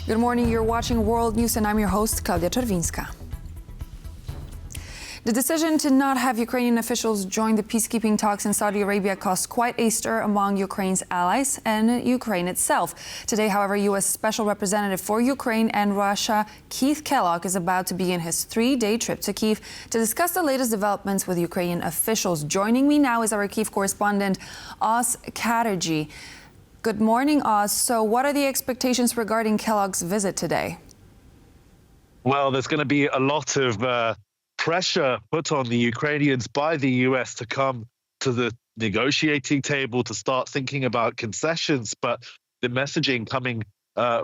Good morning, you're watching World News and I'm your host, Klaudia Czerwińska. The decision to not have Ukrainian officials join the peacekeeping talks in Saudi Arabia caused quite a stir among Ukraine's allies and Ukraine itself. Today, however, U.S. Special Representative for Ukraine and Russia, Kellogg, is about to begin his 3-day trip to Kyiv to discuss the latest developments with Ukrainian officials. Joining me now is our Kyiv correspondent, Oz Katerji. Good morning, Oz. So what are the expectations regarding Kellogg's visit today? Well, there's going to be a lot of pressure put on the Ukrainians by the US to come to the negotiating table to start thinking about concessions. But the messaging coming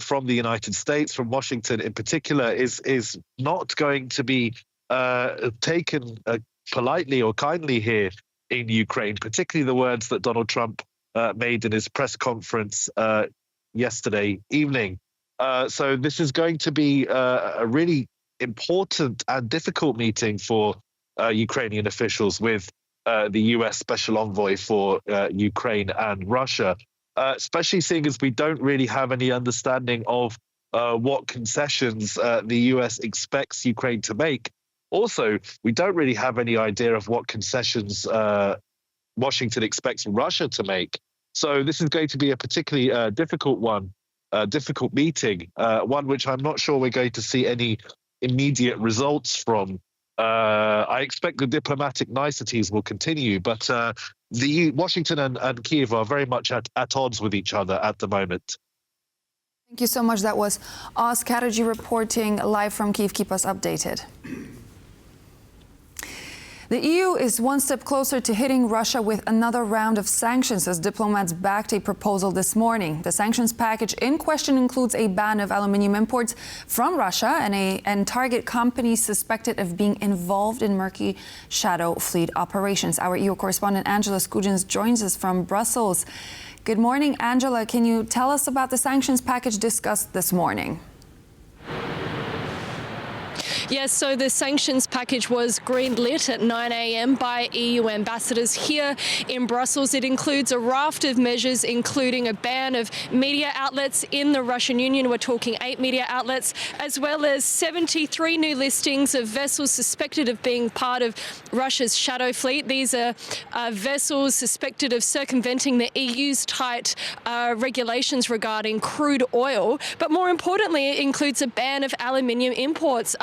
from the United States, from Washington in particular, is not going to be taken politely or kindly here in Ukraine, particularly the words that Donald Trump made in his press conference yesterday evening. So this is going to be a really important and difficult meeting for Ukrainian officials with the US Special Envoy for Ukraine and Russia, especially seeing as we don't really have any understanding of what concessions the US expects Ukraine to make. Also, we don't really have any idea of what concessions Washington expects Russia to make. So this is going to be a particularly difficult meeting, one which I'm not sure we're going to see any immediate results from. I expect the diplomatic niceties will continue, but the Washington and Kyiv are very much at odds with each other at the moment. Thank you so much. That was Oz Katerji reporting live from Kyiv. Keep us updated. The EU is one step closer to hitting Russia with another round of sanctions as diplomats backed a proposal this morning. The sanctions package in question includes a ban of aluminium imports from Russia and target companies suspected of being involved in murky shadow fleet operations. Our EU correspondent Angela Skujins joins us from Brussels. Good morning, Angela. Can you tell us about the sanctions package discussed this morning? Yes, so the sanctions package was green-lit at 9 a.m. by EU ambassadors here in Brussels. It includes a raft of measures, including a ban of media outlets in the Russian Union. We're talking 8 media outlets, as well as 73 new listings of vessels suspected of being part of Russia's shadow fleet. These are vessels suspected of circumventing the EU's tight regulations regarding crude oil. But more importantly, it includes a ban of aluminium imports.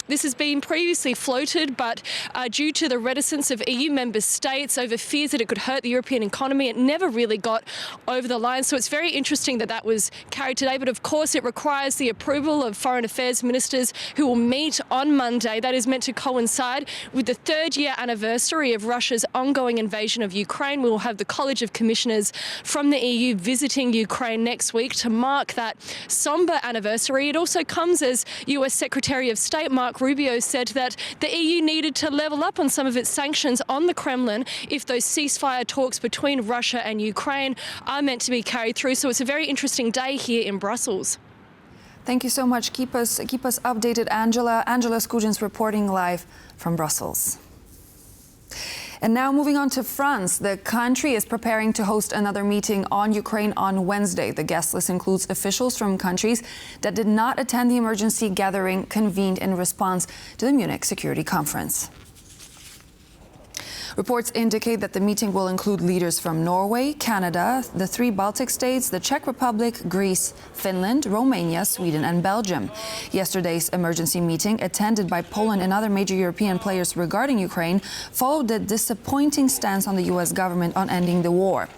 This has been previously floated, but due to the reticence of EU member states over fears that it could hurt the European economy, it never really got over the line. So it's very interesting that that was carried today. But of course, it requires the approval of foreign affairs ministers who will meet on Monday. That is meant to coincide with the 3rd-year anniversary of Russia's ongoing invasion of Ukraine. We will have the College of Commissioners from the EU visiting Ukraine next week to mark that somber anniversary. It also comes as US Secretary of State Mark Rubio said that the EU needed to level up on some of its sanctions on the Kremlin if those ceasefire talks between Russia and Ukraine are meant to be carried through. So it's a very interesting day here in Brussels. Thank you so much. Keep us updated, Angela. Angela Skujins reporting live from Brussels. And now moving on to France, the country is preparing to host another meeting on Ukraine on Wednesday. The guest list includes officials from countries that did not attend the emergency gathering convened in response to the Munich Security Conference. Reports indicate that the meeting will include leaders from Norway, Canada, the 3 Baltic states, the Czech Republic, Greece, Finland, Romania, Sweden and Belgium. Yesterday's emergency meeting, attended by Poland and other major European players regarding Ukraine, followed the disappointing stance on the US government on ending the war.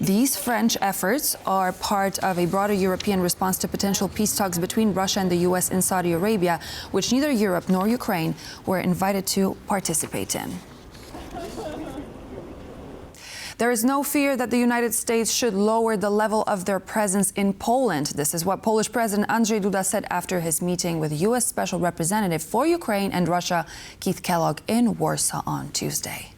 These French efforts are part of a broader European response to potential peace talks between Russia and the US in Saudi Arabia, which neither Europe nor Ukraine were invited to participate in. There is no fear that the United States should lower the level of their presence in Poland. This is what Polish President Andrzej Duda said after his meeting with U.S. Special Representative for Ukraine and Russia, Kellogg, in Warsaw on Tuesday.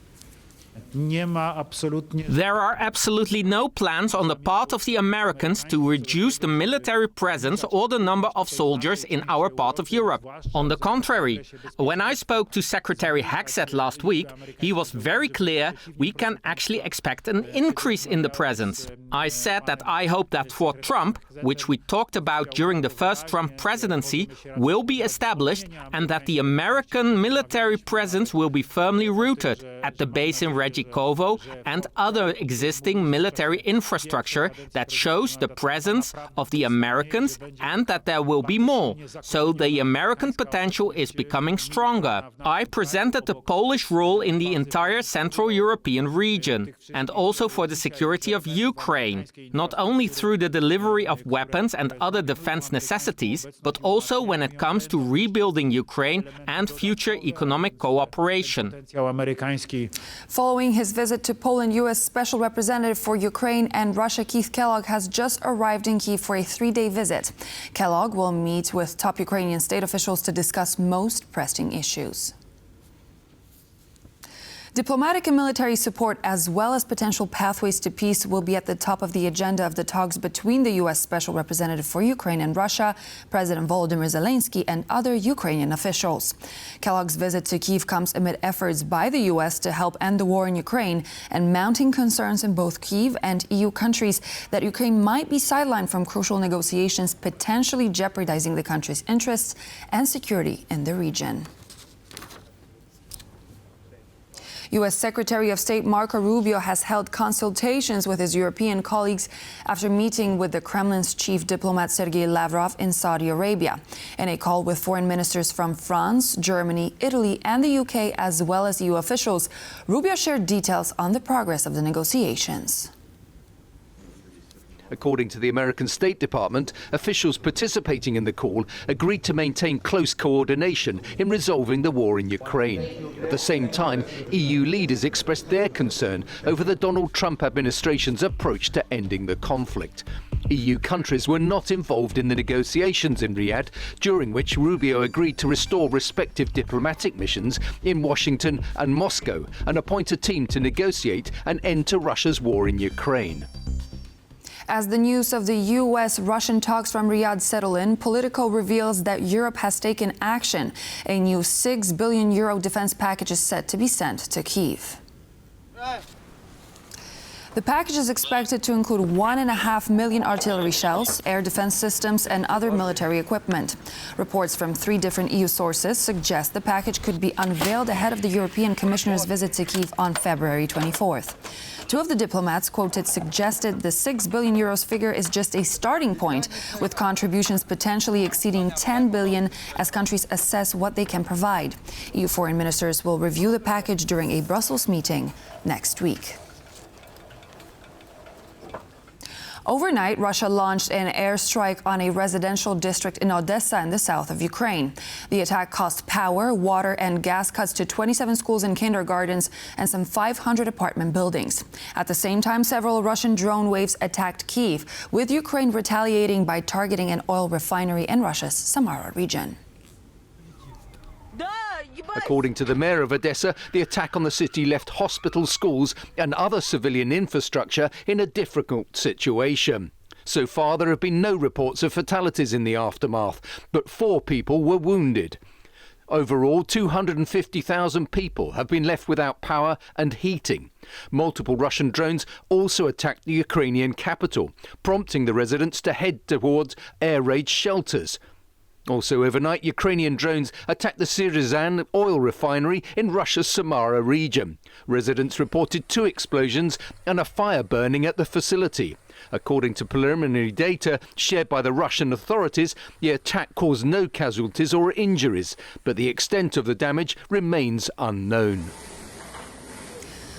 There are absolutely no plans on the part of the Americans to reduce the military presence or the number of soldiers in our part of Europe. On the contrary, when I spoke to Secretary Hagsett last week, he was very clear we can actually expect an increase in the presence. I said that I hope that Fort Trump, which we talked about during the first Trump presidency, will be established and that the American military presence will be firmly rooted at the base in Regikovo and other existing military infrastructure that shows the presence of the Americans and that there will be more. So the American potential is becoming stronger. I presented the Polish role in the entire Central European region and also for the security of Ukraine, not only through the delivery of weapons and other defense necessities, but also when it comes to rebuilding Ukraine and future economic cooperation. Following his visit to Poland, U.S. Special Representative for Ukraine and Russia Keith Kellogg has just arrived in Kyiv for a 3-day visit. Kellogg will meet with top Ukrainian state officials to discuss most pressing issues. Diplomatic and military support, as well as potential pathways to peace, will be at the top of the agenda of the talks between the U.S. Special Representative for Ukraine and Russia, President Volodymyr Zelensky, and other Ukrainian officials. Kellogg's visit to Kyiv comes amid efforts by the U.S. to help end the war in Ukraine and mounting concerns in both Kyiv and EU countries that Ukraine might be sidelined from crucial negotiations, potentially jeopardizing the country's interests and security in the region. U.S. Secretary of State Marco Rubio has held consultations with his European colleagues after meeting with the Kremlin's chief diplomat Sergei Lavrov in Saudi Arabia. In a call with foreign ministers from France, Germany, Italy, and the UK, as well as EU officials, Rubio shared details on the progress of the negotiations. According to the American State Department, officials participating in the call agreed to maintain close coordination in resolving the war in Ukraine. At the same time, EU leaders expressed their concern over the Donald Trump administration's approach to ending the conflict. EU countries were not involved in the negotiations in Riyadh, during which Rubio agreed to restore respective diplomatic missions in Washington and Moscow and appoint a team to negotiate an end to Russia's war in Ukraine. As the news of the U.S.-Russian talks from Riyadh settle in, Politico reveals that Europe has taken action. A new €6 billion defense package is set to be sent to Kyiv. The package is expected to include 1.5 million artillery shells, air defense systems, and other military equipment. Reports from 3 different EU sources suggest the package could be unveiled ahead of the European Commissioner's visit to Kyiv on February 24th. 2 of the diplomats quoted suggested the €6 billion figure is just a starting point, with contributions potentially exceeding 10 billion as countries assess what they can provide. EU foreign ministers will review the package during a Brussels meeting next week. Overnight, Russia launched an airstrike on a residential district in Odessa in the south of Ukraine. The attack caused power, water, and gas cuts to 27 schools and kindergartens and some 500 apartment buildings. At the same time, several Russian drone waves attacked Kyiv, with Ukraine retaliating by targeting an oil refinery in Russia's Samara region. According to the mayor of Odessa, the attack on the city left hospitals, schools and other civilian infrastructure in a difficult situation. So far, there have been no reports of fatalities in the aftermath, but 4 people were wounded. Overall, 250,000 people have been left without power and heating. Multiple Russian drones also attacked the Ukrainian capital, prompting the residents to head towards air raid shelters. Also overnight, Ukrainian drones attacked the Syrizan oil refinery in Russia's Samara region. Residents reported 2 explosions and a fire burning at the facility. According to preliminary data shared by the Russian authorities, the attack caused no casualties or injuries, but the extent of the damage remains unknown.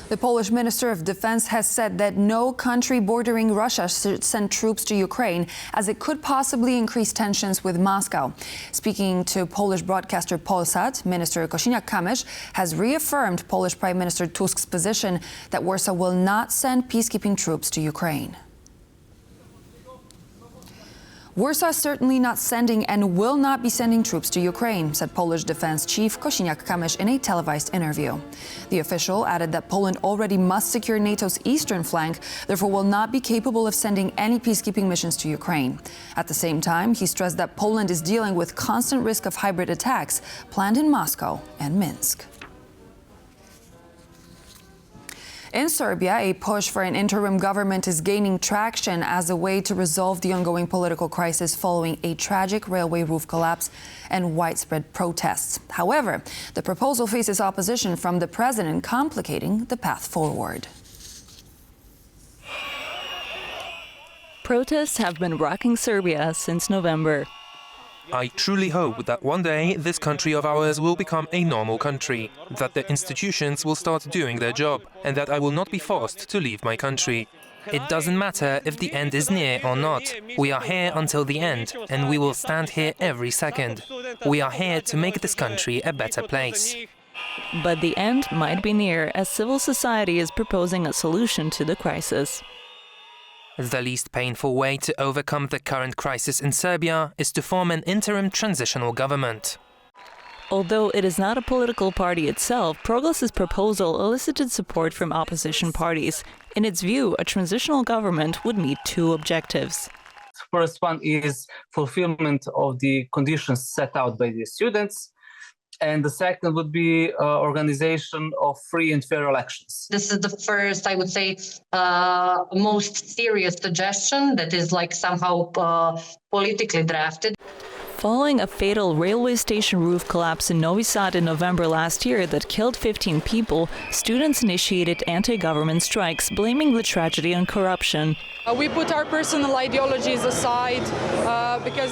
The Polish Minister of Defense has said that no country bordering Russia should send troops to Ukraine, as it could possibly increase tensions with Moscow. Speaking to Polish broadcaster Polsat, Minister Kosiniak-Kamysz has reaffirmed Polish Prime Minister Tusk's position that Warsaw will not send peacekeeping troops to Ukraine. Warsaw is certainly not sending and will not be sending troops to Ukraine, said Polish Defense Chief Kosiniak-Kamysz in a televised interview. The official added that Poland already must secure NATO's eastern flank, therefore will not be capable of sending any peacekeeping missions to Ukraine. At the same time, he stressed that Poland is dealing with constant risk of hybrid attacks planned in Moscow and Minsk. In Serbia, a push for an interim government is gaining traction as a way to resolve the ongoing political crisis following a tragic railway roof collapse and widespread protests. However, the proposal faces opposition from the president, complicating the path forward. Protests have been rocking Serbia since November. I truly hope that one day this country of ours will become a normal country, that the institutions will start doing their job, and that I will not be forced to leave my country. It doesn't matter if the end is near or not. We are here until the end, and we will stand here every second. We are here to make this country a better place. But the end might be near, as civil society is proposing a solution to the crisis. The least painful way to overcome the current crisis in Serbia is to form an interim transitional government. Although it is not a political party itself, Progress's proposal elicited support from opposition parties. In its view, a transitional government would meet two objectives. First one is fulfillment of the conditions set out by the students. And the second would be organization of free and fair elections. This is the first, I would say, most serious suggestion that is like somehow politically drafted. Following a fatal railway station roof collapse in Novi Sad in November last year that killed 15 people, students initiated anti-government strikes, blaming the tragedy on corruption. We put our personal ideologies aside because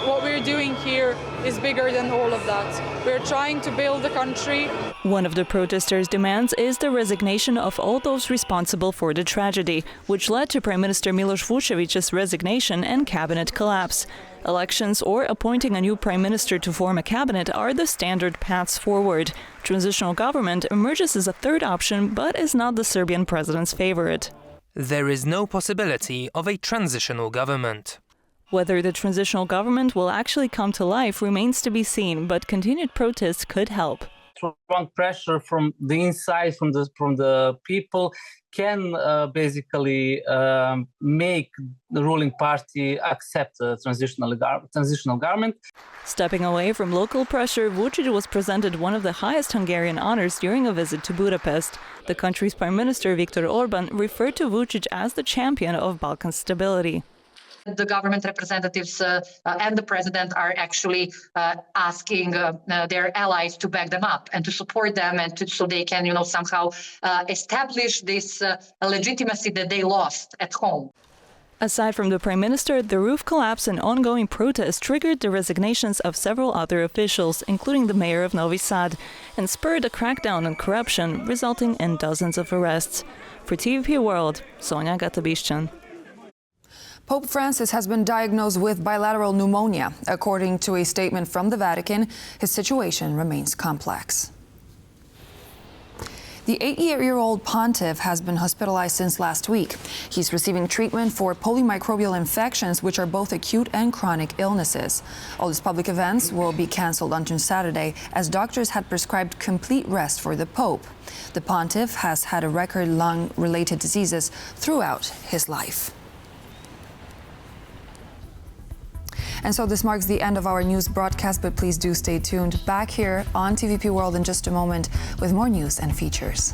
what we're doing here is bigger than all of that. We're trying to build a country. One of the protesters' demands is the resignation of all those responsible for the tragedy, which led to Prime Minister Miloš Vučević's resignation and cabinet collapse. Elections or appointing a new prime minister to form a cabinet are the standard paths forward. Transitional government emerges as a third option, but is not the Serbian president's favorite. There is no possibility of a transitional government. Whether the transitional government will actually come to life remains to be seen, but continued protests could help. Strong pressure from the inside, from the people, can basically make the ruling party accept a transitional government. Stepping away from local pressure, Vučić was presented one of the highest Hungarian honors during a visit to Budapest. The country's prime minister, Viktor Orban, referred to Vučić as the champion of Balkan stability. The government representatives and the president are actually asking their allies to back them up and to support them, and so they can, somehow establish this legitimacy that they lost at home. Aside from the prime minister, the roof collapse and ongoing protests triggered the resignations of several other officials, including the mayor of Novi Sad, and spurred a crackdown on corruption, resulting in dozens of arrests. For TVP World, Sonia Gatabišćan. Pope Francis has been diagnosed with bilateral pneumonia. According to a statement from the Vatican, his situation remains complex. The 88-year-old pontiff has been hospitalized since last week. He's receiving treatment for polymicrobial infections, which are both acute and chronic illnesses. All his public events will be canceled until Saturday, as doctors had prescribed complete rest for the Pope. The pontiff has had a record lung-related diseases throughout his life. And so this marks the end of our news broadcast, but please do stay tuned. Back here on TVP World in just a moment with more news and features.